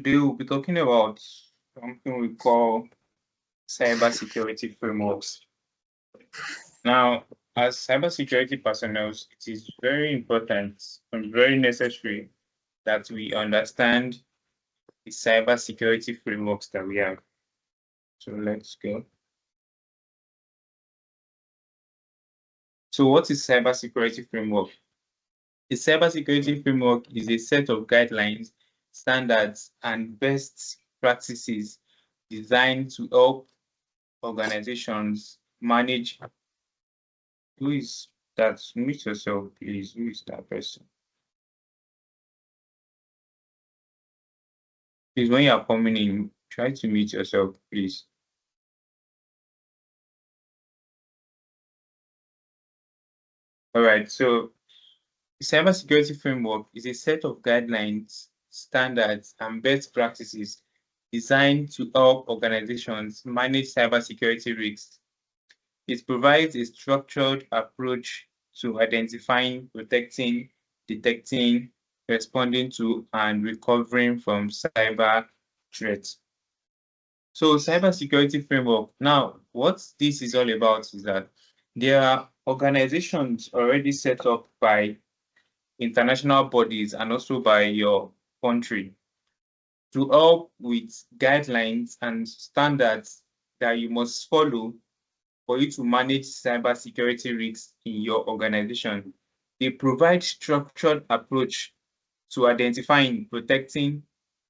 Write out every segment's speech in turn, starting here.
Today we'll be talking about something we call cybersecurity frameworks. Now, as cybersecurity personnel, it is very important and very necessary that we understand the cybersecurity frameworks that we have. So let's go. So what is cybersecurity framework? A cybersecurity framework is a set of guidelines, standards, and best practices designed to help organizations manage. Who is that? Mute yourself, please. Who is that person? Please, when you are coming in, try to mute yourself, please. All right, so the cybersecurity framework is a set of guidelines, standards, and best practices designed to help organizations manage cybersecurity risks. It provides a structured approach to identifying, protecting, detecting, responding to, and recovering from cyber threats. So cybersecurity framework, now what this is all about is that there are organizations already set up by international bodies and also by your country to help with guidelines and standards that you must follow for you to manage cybersecurity risks in your organization. They provide structured approach to identifying, protecting,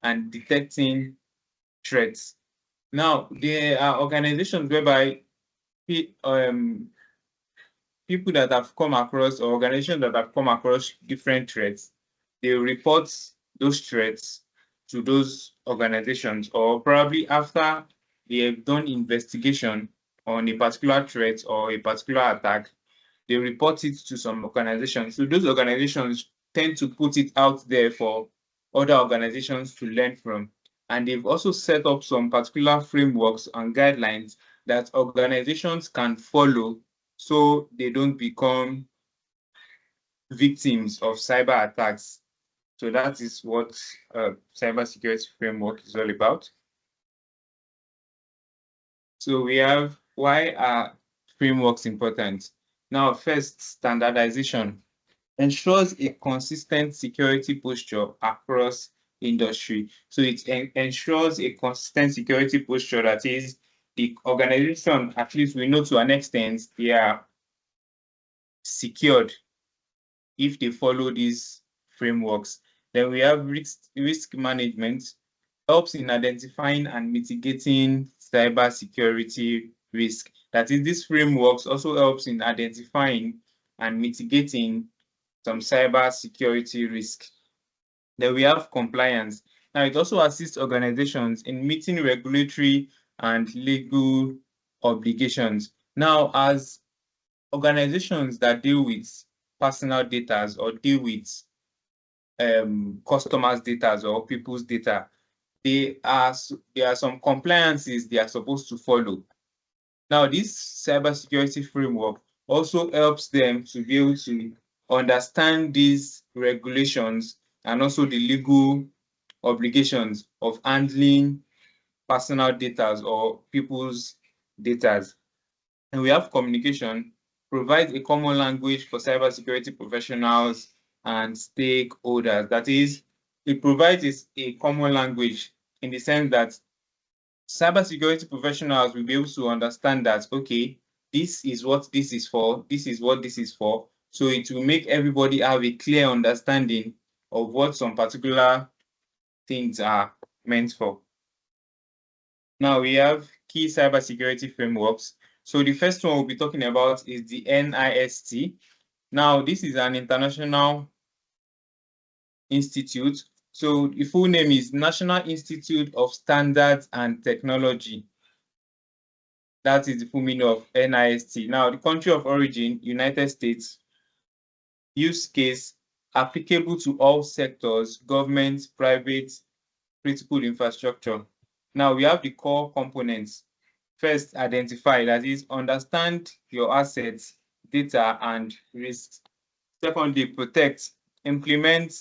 and detecting threats. Now, there are organizations whereby people that have come across, or organizations that have come across different threats, they report those threats to those organizations, or probably after they have done investigation on a particular threat or a particular attack, they report it to some organizations. So those organizations tend to put it out there for other organizations to learn from. And they've also set up some particular frameworks and guidelines that organizations can follow so they don't become victims of cyber attacks. So that is what cybersecurity framework is all about. So we have, why are frameworks important? Now, first, standardization ensures a consistent security posture across industry. So it ensures a consistent security posture, that is, the organization, at least we know to an extent, they are secured if they follow these frameworks. Then we have risk management, helps in identifying and mitigating cybersecurity risk. That is, these frameworks also helps in identifying and mitigating some cybersecurity risk. Then we have compliance. Now, it also assists organizations in meeting regulatory and legal obligations. Now, as organizations that deal with personal data or deal with customers' data or people's data, there are some compliances they are supposed to follow. Now, this cybersecurity framework also helps them to be able to understand these regulations and also the legal obligations of handling personal data or people's data. And we have communication, provides a common language for cybersecurity professionals and stakeholders. That is, it provides a common language in the sense that cybersecurity professionals will be able to understand that, okay, this is what this is for, this is what this is for. So it will make everybody have a clear understanding of what some particular things are meant for. Now we have key cybersecurity frameworks. So the first one we'll be talking about is the NIST. Now this is an international institute. So the full name is National Institute of Standards and Technology. That is the full meaning of NIST. Now the country of origin, United States. Use case, applicable to all sectors, government, private, critical infrastructure. Now we have the core components. First, identify, that is, understand your assets, data, and risks. Secondly, protect, implement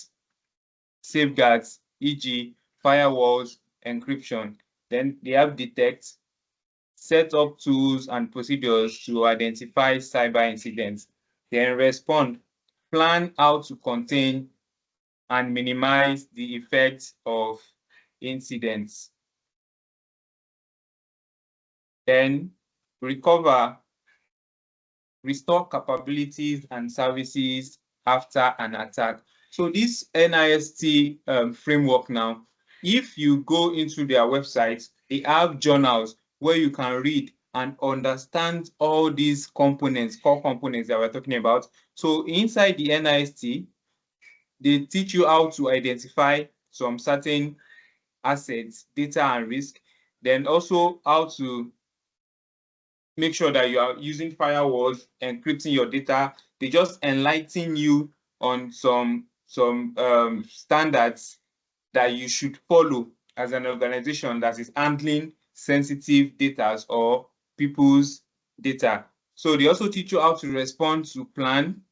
safeguards, e.g., firewalls, encryption. Then they have detect, set up tools and procedures to identify cyber incidents. Then respond, plan how to contain and minimize the effects of incidents. Then recover, restore capabilities and services after an attack. So this NIST framework now, if you go into their website, they have journals where you can read and understand all these components, core components that we're talking about. So inside the NIST, they teach you how to identify some certain assets, data and risk, then also how to make sure that you are using firewalls, encrypting your data. They just enlighten you on some standards that you should follow as an organization that is handling sensitive data or people's data. So they also teach you how to respond to plan,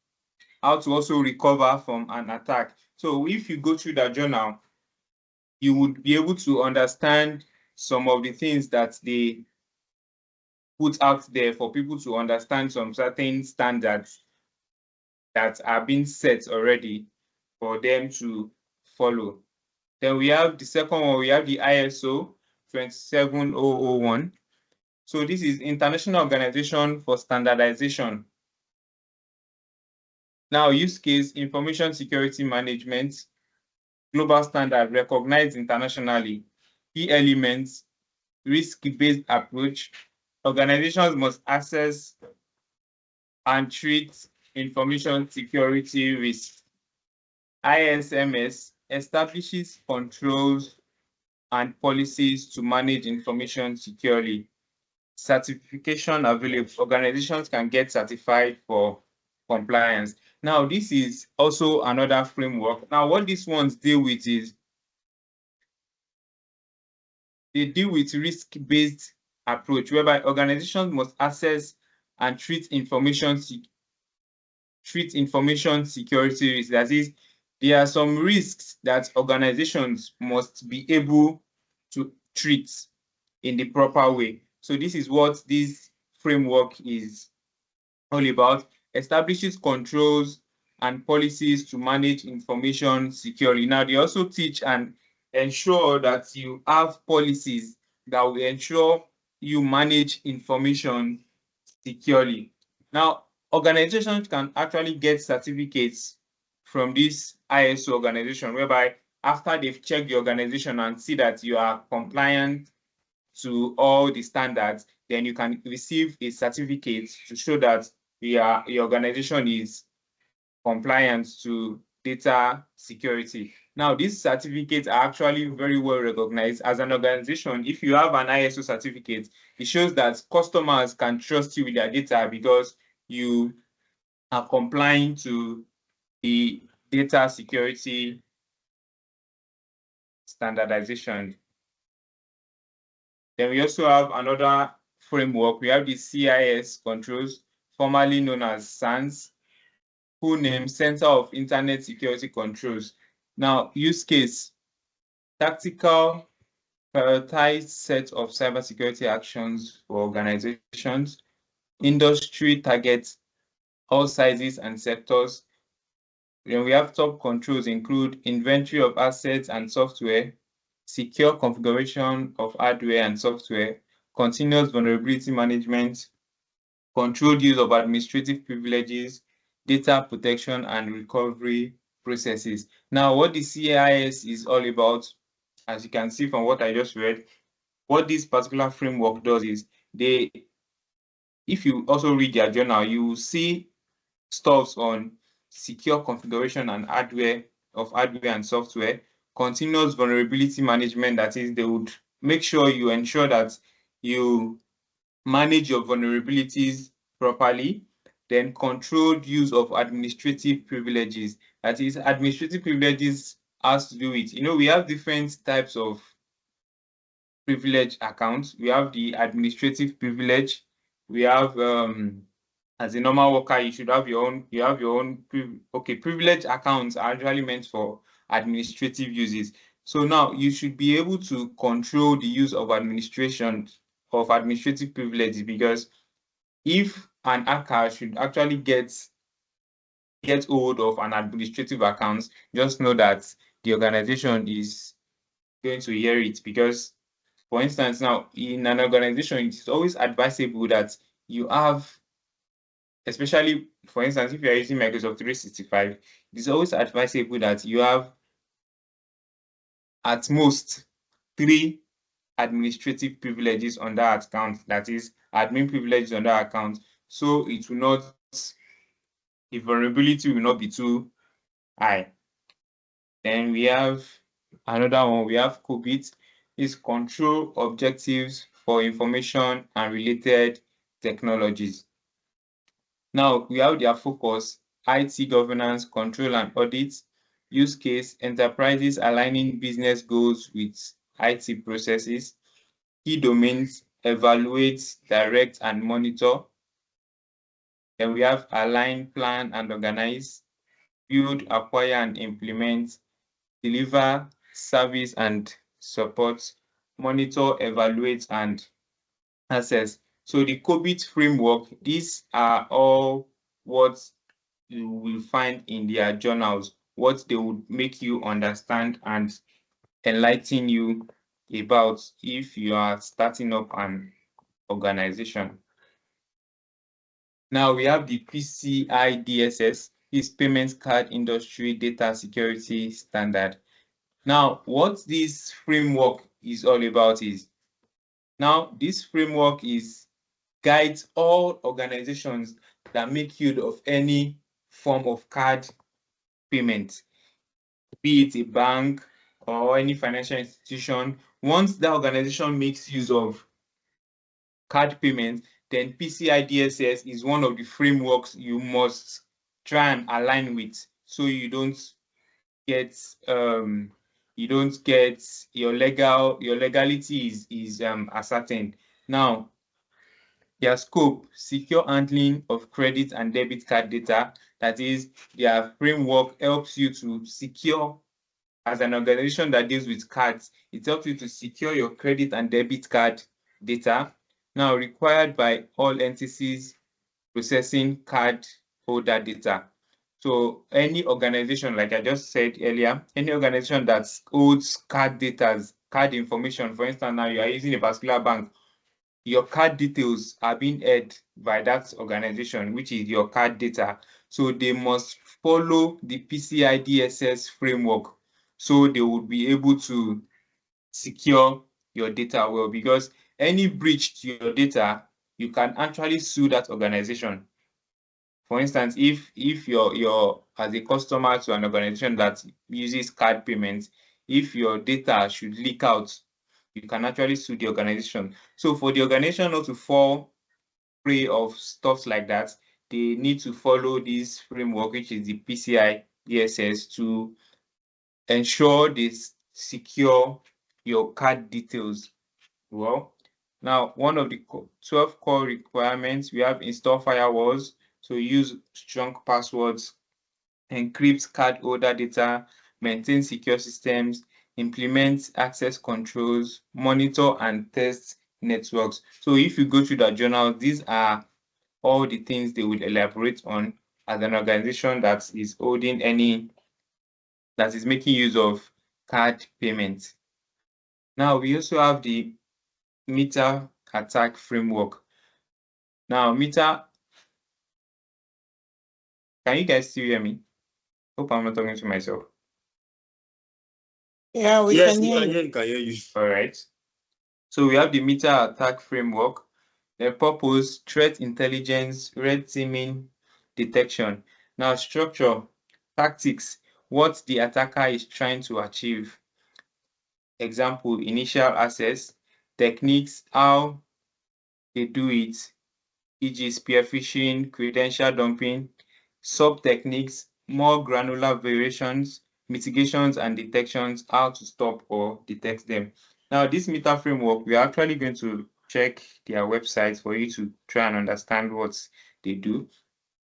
how to also recover from an attack. So if you go through that journal, you would be able to understand some of the things that they put out there for people to understand some certain standards that are being set already for them to follow. Then we have the second one, we have the ISO 27001. So this is International Organization for Standardization. Now, use case, information security management, global standard recognized internationally. Key elements, risk-based approach. Organizations must assess and treat information security risks. ISMS establishes controls and policies to manage information securely. Certification available. Organizations can get certified for compliance. Now, this is also another framework. Now, what these ones deal with is they deal with risk-based approach, whereby organizations must assess and treat information security risks. That is, there are some risks that organizations must be able to treat in the proper way. So this is what this framework is all about. Establishes controls and policies to manage information securely. Now, they also teach and ensure that you have policies that will ensure you manage information securely. Now, organizations can actually get certificates from this ISO organization, whereby after they've checked the organization and see that you are compliant to all the standards, then you can receive a certificate to show that your organization is compliant to data security. Now, these certificates are actually very well recognized as an organization. If you have an ISO certificate, it shows that customers can trust you with their data because you are complying to the data security standardization. Then we also have another framework. We have the CIS Controls, formerly known as SANS, full name Center of Internet Security Controls. Now, use case, tactical prioritized set of cybersecurity actions for organizations. Industry targets all sizes and sectors. Then we have top controls include inventory of assets and software, secure configuration of hardware and software, continuous vulnerability management, controlled use of administrative privileges, data protection and recovery processes. Now, what the CIS is all about, as you can see from what I just read, what this particular framework does is if you also read their journal, you will see stuffs on secure configuration and hardware and software, continuous vulnerability management, that is, they would make sure you ensure that you manage your vulnerabilities properly. Then controlled use of administrative privileges, that is, administrative privileges has to do with, we have different types of privilege accounts. We have the administrative privilege. We have as a normal worker, you should have your own, privilege accounts are actually meant for administrative uses. So now you should be able to control the use of administrative privileges, because if an hacker should actually get hold of an administrative account, just know that the organization is going to hear it. Because, for instance, now in an organization, it is always advisable that you have, especially for instance, if you are using Microsoft 365, it is always advisable that you have at most 3 administrative privileges on that account, that is admin privileges on that account, so it will not, the vulnerability will not be too high. Then we have another one, we have COBIT, is control objectives for information and related technologies. Now we have their focus: IT governance, control and audit. Use case: enterprises aligning business goals with IT processes. Key domains: evaluate, direct and monitor. Then we have align, plan and organize. Build, acquire and implement. Deliver, service and support. Monitor, evaluate and assess. So the COBIT framework, these are all what you will find in their journals, what they would make you understand and enlighten you about if you are starting up an organization. Now we have the PCI DSS, is Payment Card Industry Data Security Standard. Now, what this framework is all about is, now this framework guides all organizations that make use of any form of card payment, be it a bank or any financial institution. Once that organization makes use of card payment, then PCI DSS is one of the frameworks you must try and align with, so you don't get your legality is ascertained. Now, their scope: secure handling of credit and debit card data. That is, their framework helps you to secure, as an organization that deals with cards, it helps you to secure your credit and debit card data. Now, required by all entities processing card holder data. So any organization, like I just said earlier, any organization that holds card data, card information, for instance, now you are using a particular bank, your card details are being held by that organization, which is your card data. So they must follow the PCI DSS framework, so they would be able to secure your data well, because any breach to your data, you can actually sue that organization. For instance, if you're as a customer to an organization that uses card payments, if your data should leak out, you can actually sue the organization. So for the organization not to fall prey of stuff like that, they need to follow this framework, which is the PCI DSS, to ensure they secure your card details well. Now, one of the 12 core requirements, we have install firewalls, so use strong passwords, encrypt card holder data, maintain secure systems, implement access controls, monitor and test networks. So if you go through the journal, these are all the things they will elaborate on as an organization that is making use of card payments. Now, we also have the meter attack framework. Now, meter, can you guys still hear me? Hope I'm not talking to myself. Yeah, we Yes, can we hear can you. hear you. Can hear you. All right. So we have the meter attack framework. The purpose: threat intelligence, red teaming, detection. Now, structure: tactics, what the attacker is trying to achieve. Example: initial access. Techniques: how they do it, e.g. spear phishing, credential dumping. Sub-techniques: more granular variations, mitigations and detections, how to stop or detect them. Now, this meter framework, we are actually going to check their website for you to try and understand what they do.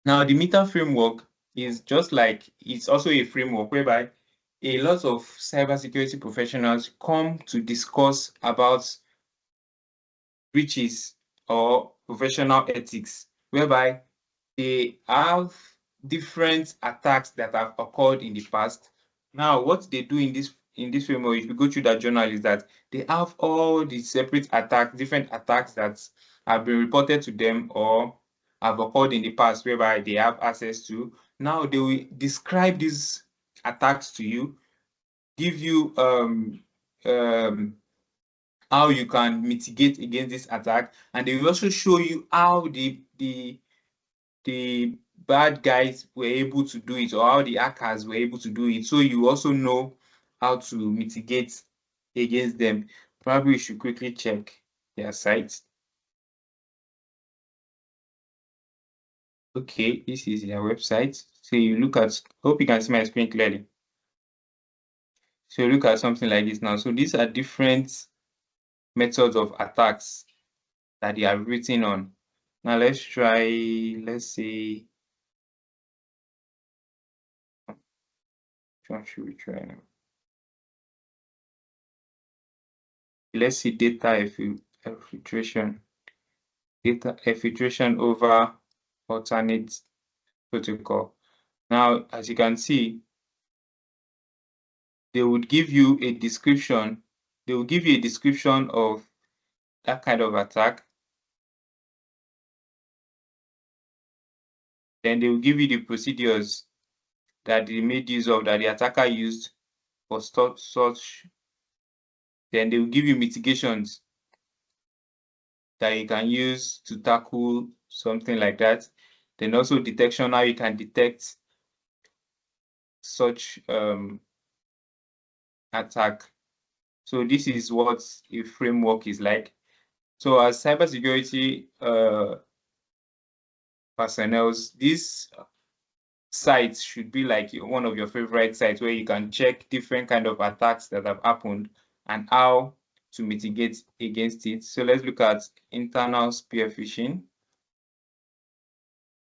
Now, the meter framework is just like, it's also a framework whereby a lot of cybersecurity professionals come to discuss about breaches or professional ethics, whereby they have different attacks that have occurred in the past. Now, what they do in this framework, if you go through that journal, is that they have all the separate attacks, different attacks that have been reported to them or have occurred in the past, whereby they have access to. Now, they will describe these attacks to you, give you how you can mitigate against this attack, and they will also show you how the bad guys were able to do it, or how the hackers were able to do it, so you also know how to mitigate against them. Probably we should quickly check their site. Okay, this is their website. So you look at, hope you can see my screen clearly. So you look at something like this now. So these are different methods of attacks that they are written on. Now let's try, let's say, which one should we try now? Let's see data filtration. Data filtration over alternate protocol. Now, as you can see, they would give you a description. They will give you a description of that kind of attack. Then they will give you the procedures that they made use of, that the attacker used for such. Then they will give you mitigations that you can use to tackle something like that. Then also detection, how you can detect such attack. So this is what a framework is like. So as cybersecurity personnel, this site should be like one of your favorite sites where you can check different kind of attacks that have happened and how to mitigate against it. So let's look at internal spear phishing.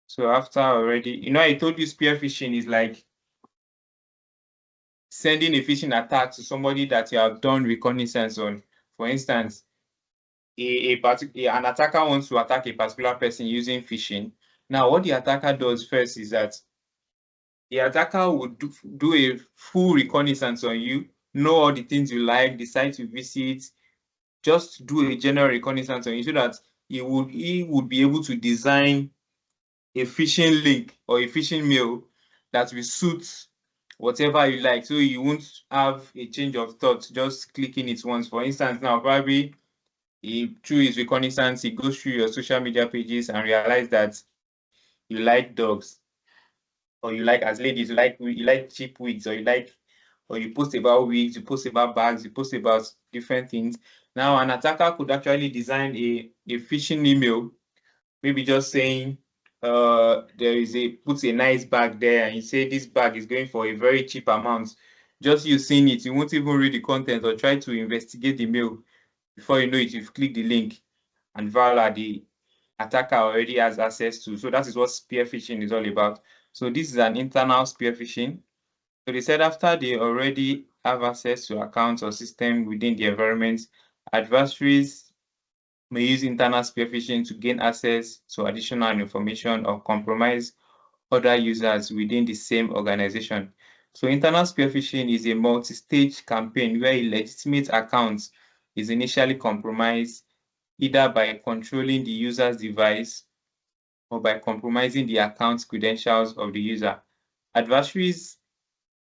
So after already, I told you spear phishing is like sending a phishing attack to somebody that you have done reconnaissance on. For instance, an attacker wants to attack a particular person using phishing. Now, what the attacker does first is that the attacker would do a full reconnaissance on you, know all the things you like, the sites you visit, just do a general reconnaissance on you, so that he would be able to design a phishing link or a phishing mail that will suit whatever you like, so you won't have a change of thought just clicking it once. For instance, now probably through his reconnaissance, he goes through your social media pages and realize that you like dogs, or you like, as ladies, you like cheap wigs, or you post about wigs, you post about bags, you post about different things. Now, an attacker could actually design a phishing email, maybe just saying puts a nice bag there, and you say this bag is going for a very cheap amount. Just you seeing it, you won't even read the content or try to investigate the mail. Before you know it, you've clicked the link, and voila, the attacker already has access to. So that is what spear phishing is all about. So this is an internal spear phishing. So they said after they already have access to accounts or system within the environment, adversaries may use internal spear phishing to gain access to additional information or compromise other users within the same organization. So internal spear phishing is a multi-stage campaign where a legitimate account is initially compromised, either by controlling the user's device or by compromising the account credentials of the user. Adversaries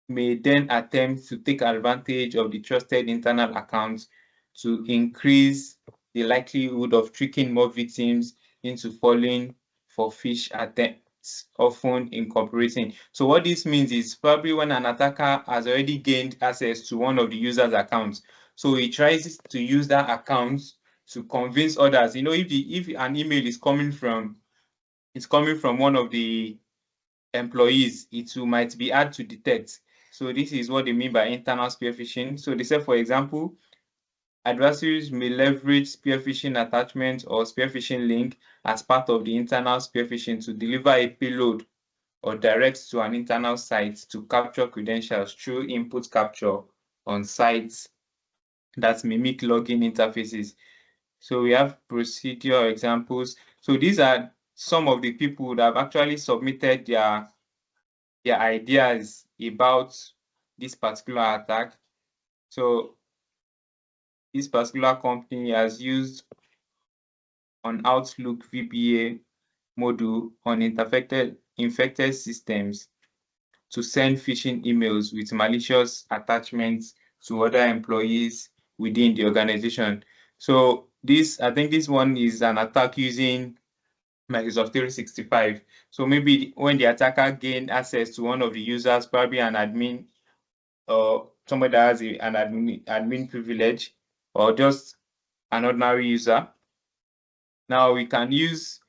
may then attempt to take advantage of the trusted internal accounts to increase the likelihood of tricking more victims into falling for phish attempts, often incorporating. So what this means is probably when an attacker has already gained access to one of the user's accounts, so he tries to use that account to convince others. If an email is coming from one of the employees, might be hard to detect. So this is what they mean by internal spear phishing. So they said, for example, adversaries may leverage spear phishing attachment or spear phishing link as part of the internal spear phishing to deliver a payload or direct to an internal site to capture credentials through input capture on sites that mimic login interfaces. So we have procedural examples. So these are some of the people that have actually submitted their ideas about this particular attack. So this particular company has used an Outlook VBA module on infected systems to send phishing emails with malicious attachments to other employees within the organization. So I think this one is an attack using Microsoft 365. So maybe when the attacker gained access to one of the users, probably an admin or somebody that has an admin privilege, or just an ordinary user. Now he can use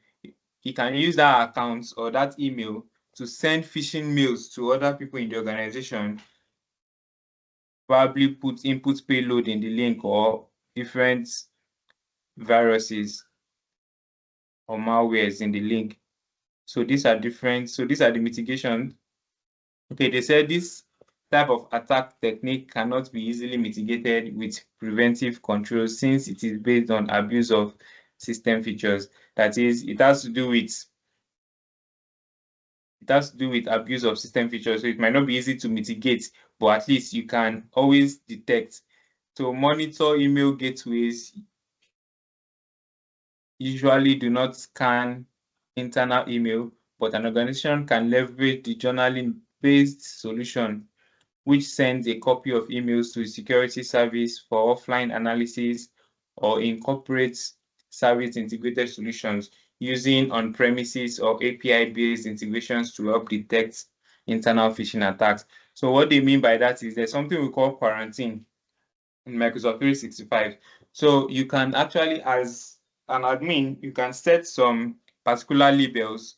that account or that email to send phishing mails to other people in the organization, probably put input payload in the link or different viruses or malwares in the link. So these are different. So these are the mitigations. Okay, they said this type of attack technique cannot be easily mitigated with preventive controls since it is based on abuse of system features. That is, it has to do with abuse of system features. So it might not be easy to mitigate, but at least you can always detect. So monitor email gateways usually do not scan internal email, but an organization can leverage the journaling-based solution, which sends a copy of emails to a security service for offline analysis or incorporates service integrated solutions using on-premises or API-based integrations to help detect internal phishing attacks. So what they mean by that is there's something we call quarantine in Microsoft 365. So you can actually, as an admin, you can set some particular labels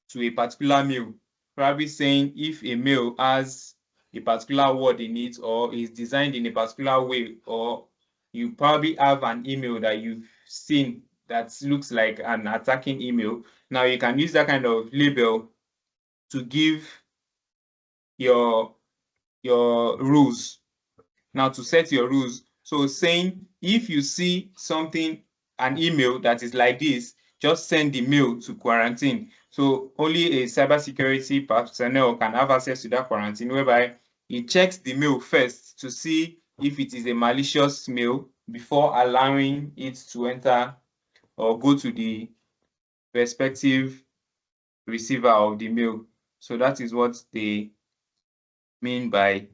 to a particular mail, probably saying if a mail has a particular word in it or is designed in a particular way, or you probably have an email that you've seen that looks like an attacking email. Now you can use that kind of label to give your rules. Now to set your rules. So saying if you see something, an email that is like this, just send the mail to quarantine. So only a cybersecurity personnel can have access to that quarantine, whereby he checks the mail first to see if it is a malicious mail before allowing it to enter or go to the respective receiver of the mail. So that is what they mean by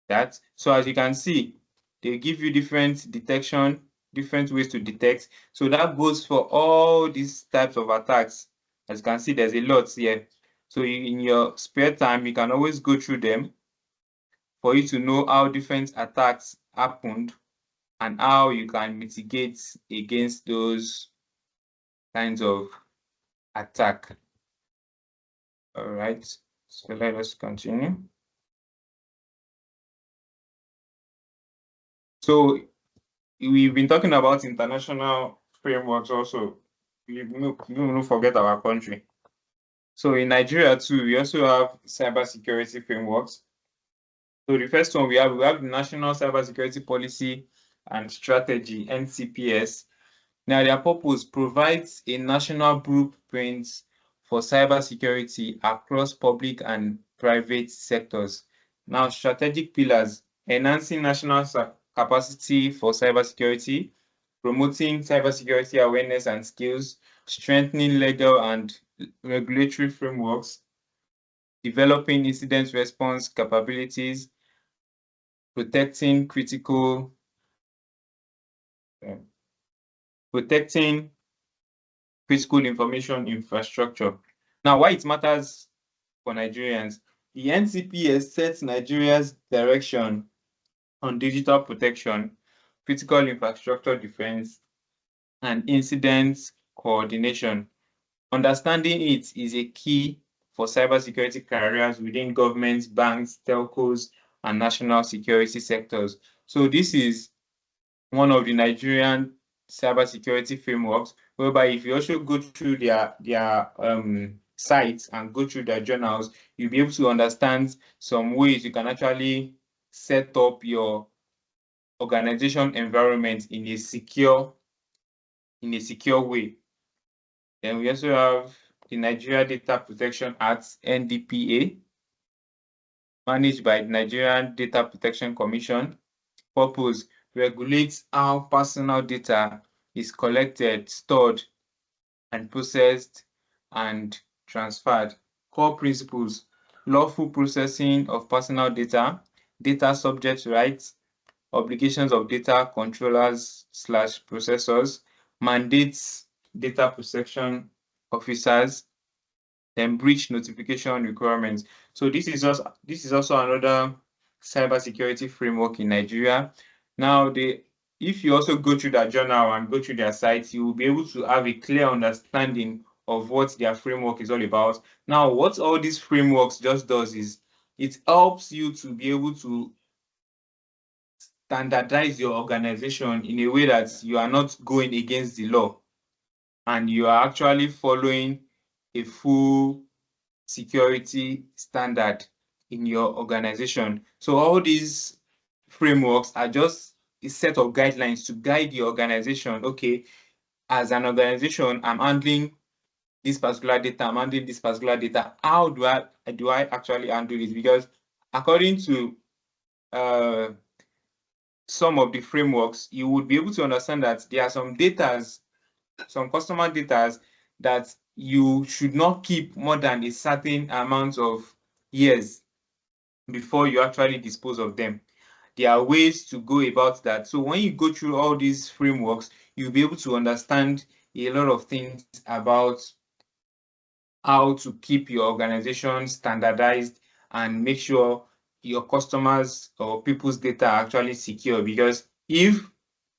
that. So as you can see, they give you different detection, different ways to detect. So that goes for all these types of attacks. As you can see, there's a lot here. So in your spare time, you can always go through them for you to know how different attacks happened and how you can mitigate against those kinds of attack. All right, so let us continue. So we've been talking about international frameworks also. We don't forget our country. So in Nigeria too, we also have cybersecurity frameworks. So the first one we have the National Cybersecurity Policy and Strategy, NCPS. Now their purpose provides a national blueprint for cybersecurity across public and private sectors. Now strategic pillars: enhancing national capacity for cybersecurity, promoting cybersecurity awareness and skills, strengthening legal and regulatory frameworks, developing incident response capabilities, protecting critical information infrastructure. Now, why it matters for Nigerians? The NCPS sets Nigeria's direction on digital protection, critical infrastructure defense, and incident coordination. Understanding it is a key for cybersecurity careers within governments, banks, telcos, and national security sectors. So this is one of the Nigerian cybersecurity frameworks, whereby if you also go through their sites and go through their journals, you'll be able to understand some ways you can actually set up your organization environment in a secure way. Then we also have the Nigeria Data Protection Act, NDPA, managed by the Nigerian Data Protection Commission. Purpose: regulates how personal data is collected, stored, and processed and transferred. Core principles: lawful processing of personal data, data subject rights, obligations of data controllers / processors, mandates data protection officers, then breach notification requirements. So this is also another cybersecurity framework in Nigeria. Now, if you also go through their journal and go through their sites, you will be able to have a clear understanding of what their framework is all about. Now, what all these frameworks just does is it helps you to be able to standardize your organization in a way that you are not going against the law and you are actually following a full security standard in your organization. So all these frameworks are just a set of guidelines to guide the organization. Okay, as an organization, I'm handling this particular data, I'm handling this particular data. How do I actually handle it? Because according to some of the frameworks, you would be able to understand that there are some customer data that you should not keep more than a certain amount of years before you actually dispose of them. There are ways to go about that. So when you go through all these frameworks, you'll be able to understand a lot of things about how to keep your organization standardized and make sure your customers or people's data are actually secure. Because if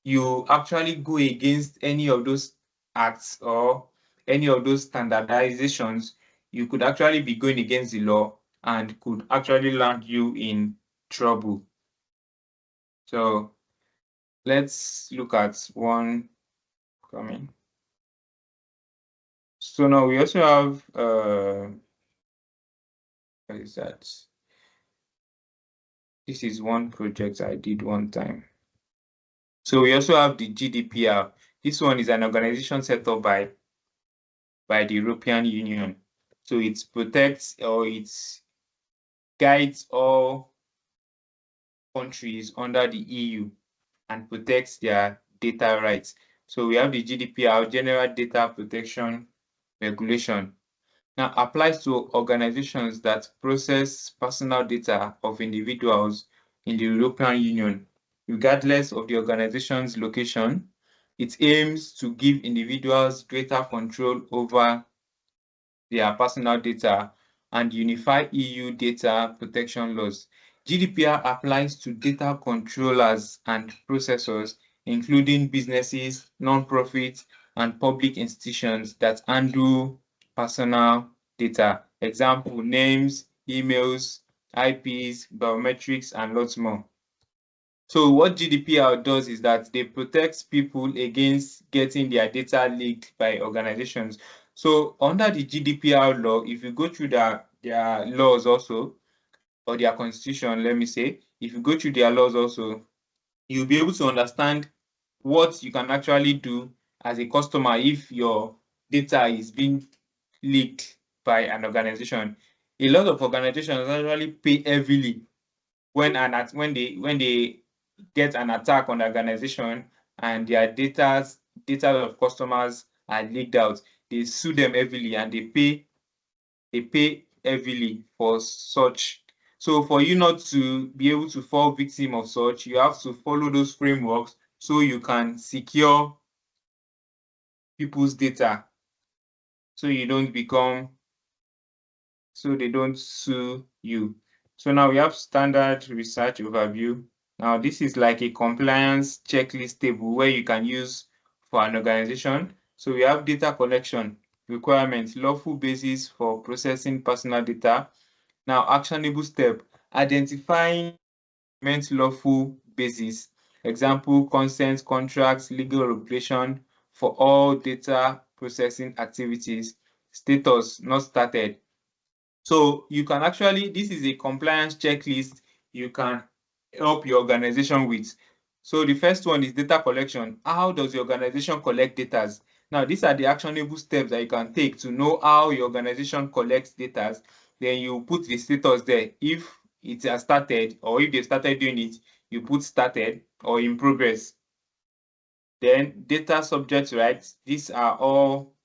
you actually go against any of those acts or any of those standardizations, you could actually be going against the law and could actually land you in trouble. So let's look at one coming. So now we also have what is that? This is one project I did one time. So we also have the GDPR. This one is an organization set up by the European Union. So it protects or it guides all countries under the EU and protects their data rights. So we have the GDPR, General Data Protection Regulation. Now applies to organizations that process personal data of individuals in the European Union, regardless of the organization's location. It aims to give individuals greater control over their personal data and unify EU data protection laws. GDPR applies to data controllers and processors, including businesses, non-profits, and public institutions that handle personal data. Example: names, emails, IPs, biometrics, and lots more. So what GDPR does is that they protect people against getting their data leaked by organizations. So under the GDPR law, if you go through their laws also, or their constitution, let me say, if you go through their laws also, you'll be able to understand what you can actually do as a customer if your data is being leaked by an organization. A lot of organizations actually pay heavily when they get an attack on the organization and their data of customers are leaked out. They sue them heavily and they pay heavily for such. So for you not to be able to fall victim of such, you have to follow those frameworks so you can secure people's data so they don't sue you. So now we have standard research overview. Now this is like a compliance checklist table where you can use for an organization. So we have data collection requirements, lawful basis for processing personal data. Now actionable step: identifying lawful basis. Example: consent, contracts, legal regulation for all data processing activities. status not started. So you can actually, this is a compliance checklist you can help your organization with. So the first one is data collection. How does your organization collect data? Now, these are the actionable steps that you can take to know how your organization collects data. Then you put the status there. If it has started, or if they started doing it, you put started or in progress. Then data subject rights. These are all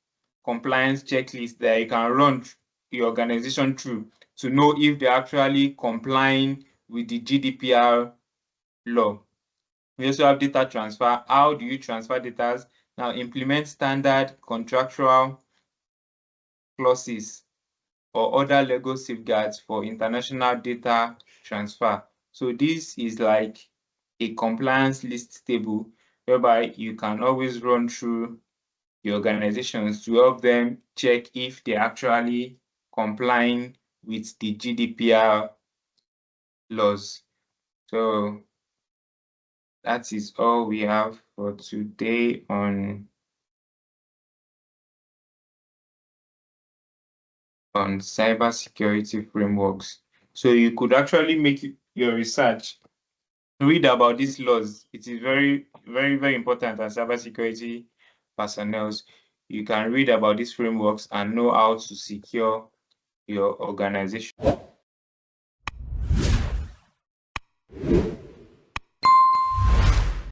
compliance checklists that you can run your organization through to know if they're actually complying with the GDPR law. We also have data transfer. How do you transfer data? Now, implement standard contractual clauses or other legal safeguards for international data transfer. So this is like a compliance list table whereby you can always run through the organizations to help them check if they're actually complying with the GDPR laws. So that is all we have for today on cybersecurity frameworks. So you could actually make your research, read about these laws. It is very, very, very important as cybersecurity personnel. You can read about these frameworks and know how to secure your organization.